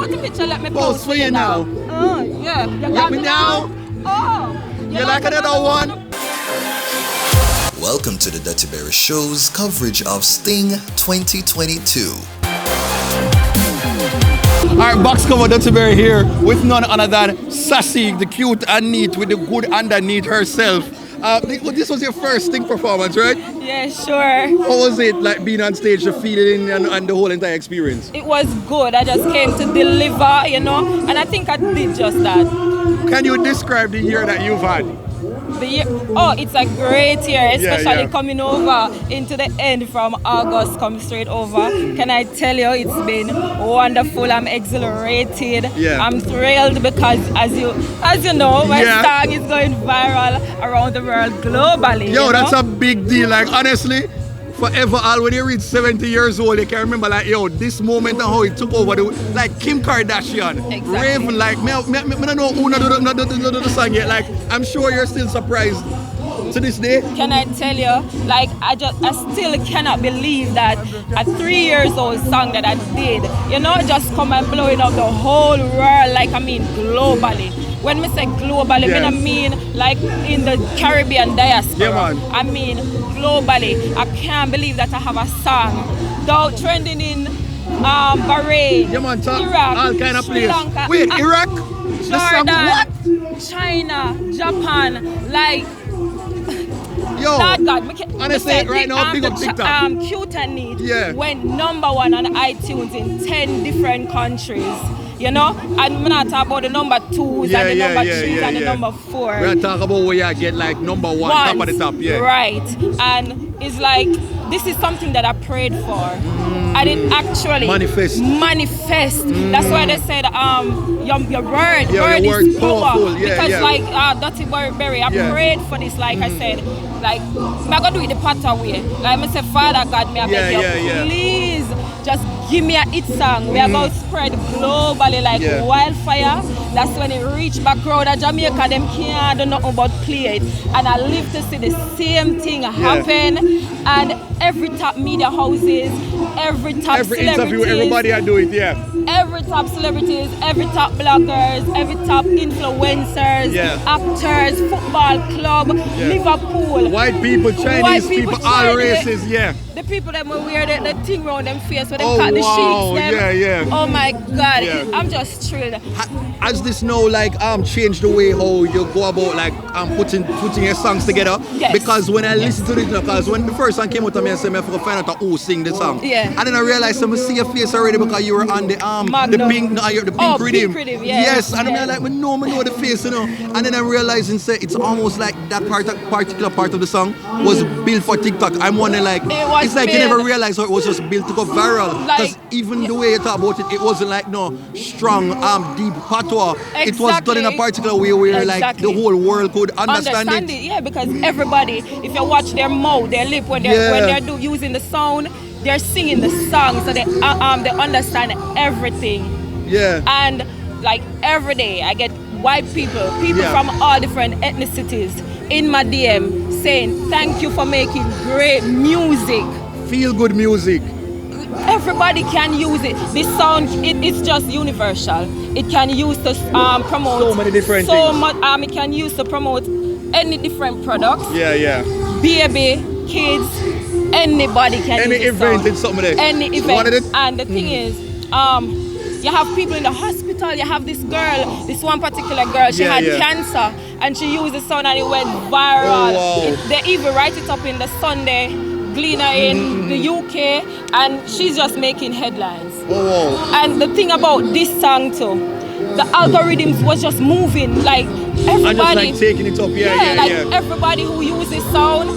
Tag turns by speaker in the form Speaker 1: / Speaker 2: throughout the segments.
Speaker 1: put the picture, let me
Speaker 2: post for you now.
Speaker 1: Oh, yeah. You
Speaker 2: got me now?
Speaker 1: Oh.
Speaker 2: You like another one?
Speaker 3: Welcome to the TheDuttyBerryShow's coverage of Sting 2022.
Speaker 2: Alright, box cover Duttyberry here with none other than Sasique, the cute and neat with the good underneath herself. This was your first Sting performance, right?
Speaker 1: Yeah, sure.
Speaker 2: How was it, like being on stage, the feeling and the whole entire experience?
Speaker 1: It was good. I just came to deliver, you know, and I think I did just that.
Speaker 2: Can you describe the year that you've had?
Speaker 1: It's a great year, especially
Speaker 2: yeah.
Speaker 1: coming over into the end from August, coming straight over. Can I tell you, it's been wonderful. I'm exhilarated.
Speaker 2: Yeah.
Speaker 1: I'm thrilled because, as you know, my song is going viral around the world globally.
Speaker 2: Yo, that's a big deal. Like, honestly, forever, when you reach 70 years old, you can remember, like, yo, this moment and how it took over, like Kim Kardashian,
Speaker 1: exactly.
Speaker 2: Raven, like, me don't know who do the song yet. Like, I'm sure you're still surprised to this day.
Speaker 1: Can I tell you, like, I still cannot believe that a 3-year-old song that I did, you know, just come and blowing up the whole world, like, I mean, globally. When we say globally, I mean like in the Caribbean diaspora.
Speaker 2: Yeah, man.
Speaker 1: I mean globally. I can't believe that I have a song though trending in Bahrain, Iraq,
Speaker 2: all kind of
Speaker 1: Sri
Speaker 2: places.
Speaker 1: Lanka,
Speaker 2: Wait, Iraq?
Speaker 1: Jordan, China, Japan, like.
Speaker 2: Yo,
Speaker 1: God,
Speaker 2: honestly, right now, big up TikTok.
Speaker 1: Kute went #1 on iTunes in 10 different countries. You know, and I'm not talking about the number 2s and the number 3s and the number 4.
Speaker 2: We're talking about where you get like #1, top of the top,
Speaker 1: Right, and it's like, this is something that I prayed for. And it actually manifest. That's why they said your word is power. Because like Duttyberry, I prayed for this, like I said, like I'm gonna do it the Potter way. Like I said, Father God, I beg you, please just give me a hit song. We are going to spread globally like wildfire. That's when it reach back crowd at Jamaica, them can't do nothing but play it. And I live to see the same thing happen. And every top media houses, every celebrities,
Speaker 2: interview, everybody I do it,
Speaker 1: every top celebrities, every top bloggers, every top influencers, actors, football club, Liverpool.
Speaker 2: White people, Chinese people, all races,
Speaker 1: The people that will wear the thing around them face, so they cut the sheets. Oh my God, I'm just thrilled.
Speaker 2: Has this now like changed the way how you go about like putting your songs together?
Speaker 1: Yes.
Speaker 2: Because when I listen to it, because when the first song came out, I said I have to find out who sing the song. And then I realized I see your face already because you were on the pink rhythm. Yes, and I'm like, I know the face, you know. And then I realized it's almost like that particular part of the song was built for TikTok. I'm wondering like, it's like you never realized how it was just built to go viral. Because even the way you talk about it, it wasn't like no strong, deep patois. It was done in a particular way where like the whole world could understand it.
Speaker 1: Yeah, because everybody, if you watch their mouth, their lip, when they're using the sound, they're singing the song, so they understand everything. And like every day, I get white people from all different ethnicities in my DM saying thank you for making great music.
Speaker 2: Feel good music.
Speaker 1: Everybody can use it. This sound, it's just universal. It can use to promote
Speaker 2: so many different things.
Speaker 1: It can use to promote any different products. Baby, kids, anybody can use it.
Speaker 2: Any event in something there.
Speaker 1: Any event. And the thing is, you have people in the hospital. You have this girl, this one particular girl, she had cancer and she used the sound and it went viral. They even write it up in the Sunday Gleaner in the UK, and she's just making headlines. And the thing about this song too, the algorithms was just moving, like everybody.
Speaker 2: And just like taking it up,
Speaker 1: everybody who uses sound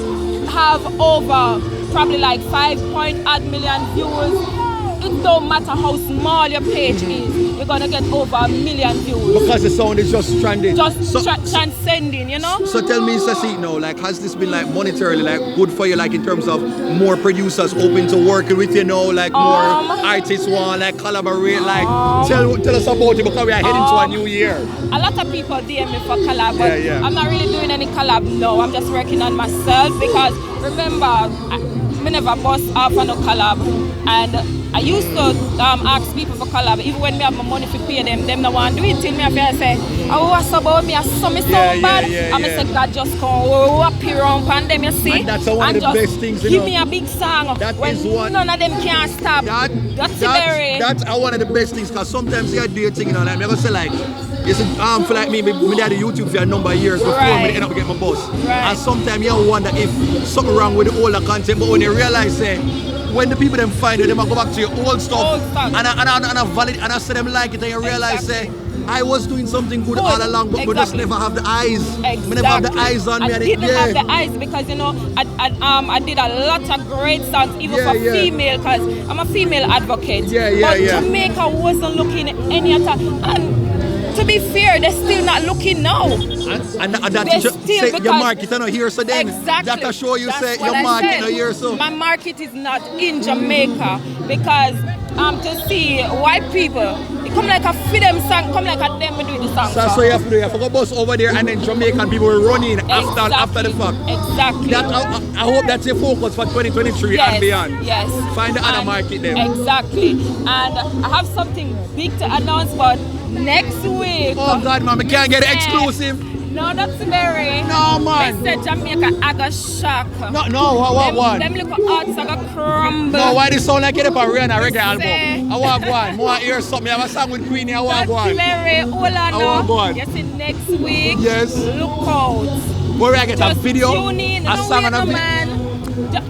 Speaker 1: have over probably like 5.8 million views. It don't matter how small your page is, you're gonna get over 1 million views.
Speaker 2: Because the sound is just trending.
Speaker 1: Transcending, you know?
Speaker 2: So tell me, Sasique, now, like, has this been like monetarily like good for you, like in terms of more producers open to working with you now, like more artists want like collaborate, like tell us about it because we are heading to a new year.
Speaker 1: A lot of people DM me for collab, but I'm not really doing any collab. No, I'm just working on myself because remember, I never bust off on a collab, and I used to ask people for collab. Even when me have my money to pay them no want to do it till me have to say, oh, what's about me? I saw me so bad. I say, God just come appear around and them, you see.
Speaker 2: And that's one of the best things, you
Speaker 1: give
Speaker 2: know.
Speaker 1: me a big song
Speaker 2: that
Speaker 1: when
Speaker 2: is one,
Speaker 1: none of them can stop.
Speaker 2: That's one of the best things, because sometimes you do a thing, you know, like, I'm going to say like, it's for like me did the YouTube for a number of years before me end up getting my boss. And sometimes you wonder if something wrong with the older content, but when you realize, when the people them find it, they might go back to your old stuff. And I valid, and I say them like it, and you realize, I was doing something good all along, but we just never have the eyes. We never have the eyes on me.
Speaker 1: I didn't have the eyes because, you know, I did a lot of great songs, even for female, because I'm a female advocate. But Jamaica wasn't looking any at all. And to be fair, they're still not looking now.
Speaker 2: And that's your market not here, so then that show you say your market not here, so.
Speaker 1: My market is not in Jamaica because to see white people, it come like a freedom song, come like a them do the song.
Speaker 2: So that's what you have to do. You have to go bus over there, and then Jamaican people will run in after the fact.
Speaker 1: Exactly.
Speaker 2: I hope that's your focus for 2023 and beyond.
Speaker 1: Yes.
Speaker 2: Find the other market there.
Speaker 1: Exactly. And I have something big to announce, but next week.
Speaker 2: Oh God, man, we can't get it exclusive.
Speaker 1: No, that's very.
Speaker 2: No, man.
Speaker 1: They said Jamaica, I got shock.
Speaker 2: No, what?
Speaker 1: Them little arts, I got crumble.
Speaker 2: No, why this sound like it up a reggae album? I want one. More hear something. I have a song with Queenie, I want one.
Speaker 1: That's very. I
Speaker 2: want one.
Speaker 1: Yes, next week.
Speaker 2: Yes.
Speaker 1: Look out.
Speaker 2: Where I get a video?
Speaker 1: Tune in.
Speaker 2: A song and a video?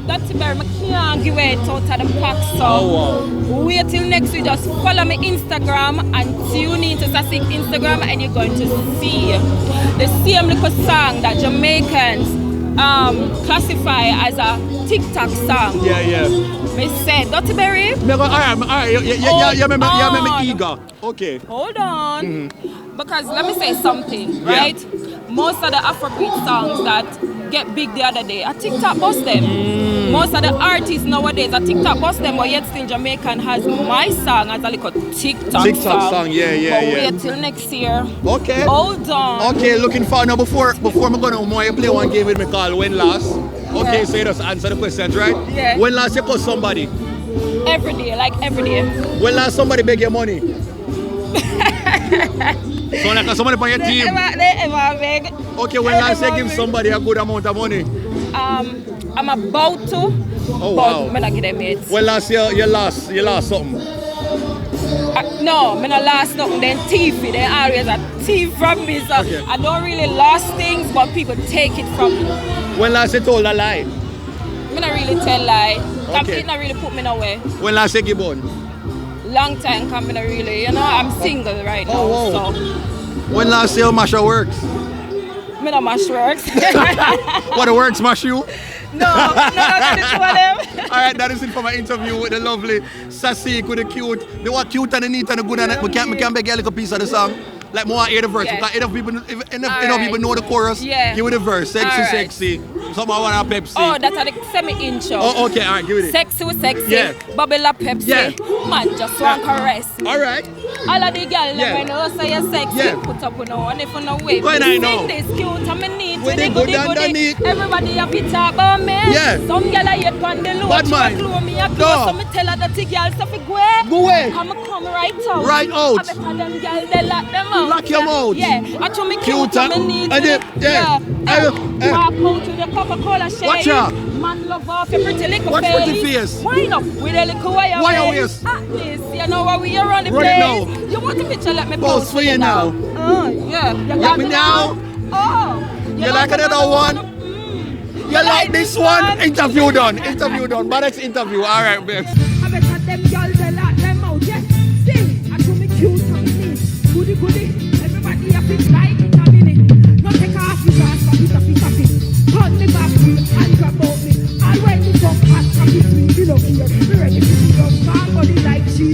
Speaker 1: That's very, I can't give it out of the pack, so
Speaker 2: wow.
Speaker 1: Wait till next week. Just follow me Instagram and tune in to Sasique Instagram, and you're going to see the same little song that Jamaicans classify as a TikTok song.
Speaker 2: Yeah.
Speaker 1: Me say, Duttyberry.
Speaker 2: Alright, you make me eager. Okay.
Speaker 1: Hold on. Because let me say something, right? Most of the Afrobeat songs that get big the other day, a TikTok bust them. Most of the artists nowadays, a TikTok bust them, but yet still Jamaican has my song as a little TikTok song.
Speaker 2: Yeah.
Speaker 1: Wait till next year.
Speaker 2: Okay.
Speaker 1: Hold on.
Speaker 2: Okay, looking forward. Now before I'm gonna play one game with me called When Last. Okay, so you just answer the questions, right?
Speaker 1: Yeah.
Speaker 2: When last you call somebody?
Speaker 1: Every day, like every day.
Speaker 2: When last somebody beg your money? So like somebody on your team?
Speaker 1: They ever beg.
Speaker 2: Okay, when last you give somebody a good amount of money?
Speaker 1: I'm about to.
Speaker 2: Oh wow.
Speaker 1: I'm not give them it.
Speaker 2: When last you lost something?
Speaker 1: No, I'm not lost nothing. Then thief, they always a thief from me. So
Speaker 2: okay.
Speaker 1: I don't really lost things, but people take it from me.
Speaker 2: When last you told a lie?
Speaker 1: I'm not really tell lie. Okay. It not really put me nowhere.
Speaker 2: When last you give on?
Speaker 1: Long time coming really, you know, I'm single right now.
Speaker 2: Wow.
Speaker 1: So.
Speaker 2: When last year Masha works?
Speaker 1: Me no mash works.
Speaker 2: What the works mash you?
Speaker 1: No, that is one of them.
Speaker 2: Alright, that is it for my interview with the lovely Sasique, with the cute. They were cute and the neat and the good, and we can't beg you a little piece of the song. Like more hear the verse, because enough people know the chorus.
Speaker 1: Yeah.
Speaker 2: Give it the verse. Sexy. Someone want a Pepsi.
Speaker 1: Oh, that's the semi-intro.
Speaker 2: Oh, okay, alright, give it.
Speaker 1: Sexy.
Speaker 2: Yeah.
Speaker 1: Bubble a Pepsi.
Speaker 2: Yeah.
Speaker 1: Man, just want caress.
Speaker 2: Alright.
Speaker 1: All of the girls, when you say you're sexy, put up on and if you know wait.
Speaker 2: When I know.
Speaker 1: This cute, I'm neat.
Speaker 2: When they good underneath.
Speaker 1: Everybody happy talk about me.
Speaker 2: Yeah.
Speaker 1: Some girl I hate on the low.
Speaker 2: Bad mind.
Speaker 1: Me a close, so me tell her that the girls stuff go
Speaker 2: away.
Speaker 1: Come right out.
Speaker 2: Right out.
Speaker 1: I bet them girls they lock them out.
Speaker 2: Lock them out.
Speaker 1: Yeah. I told me cute, I'm neat.
Speaker 2: Yeah.
Speaker 1: Walk out to the Coca-Cola shade.
Speaker 2: Watch out.
Speaker 1: Man love off your pretty little
Speaker 2: Watch
Speaker 1: face.
Speaker 2: pretty face.
Speaker 1: Wind up with a little wire waist. At this, you know what we are on the
Speaker 2: Run
Speaker 1: place.
Speaker 2: it now.
Speaker 1: You want the picture? Let me
Speaker 2: post for you now.
Speaker 1: Yeah. You
Speaker 2: got me now.
Speaker 1: Oh.
Speaker 2: You like another one? You like this one? Interview done. But next interview. All right, babes.
Speaker 1: I bet them girls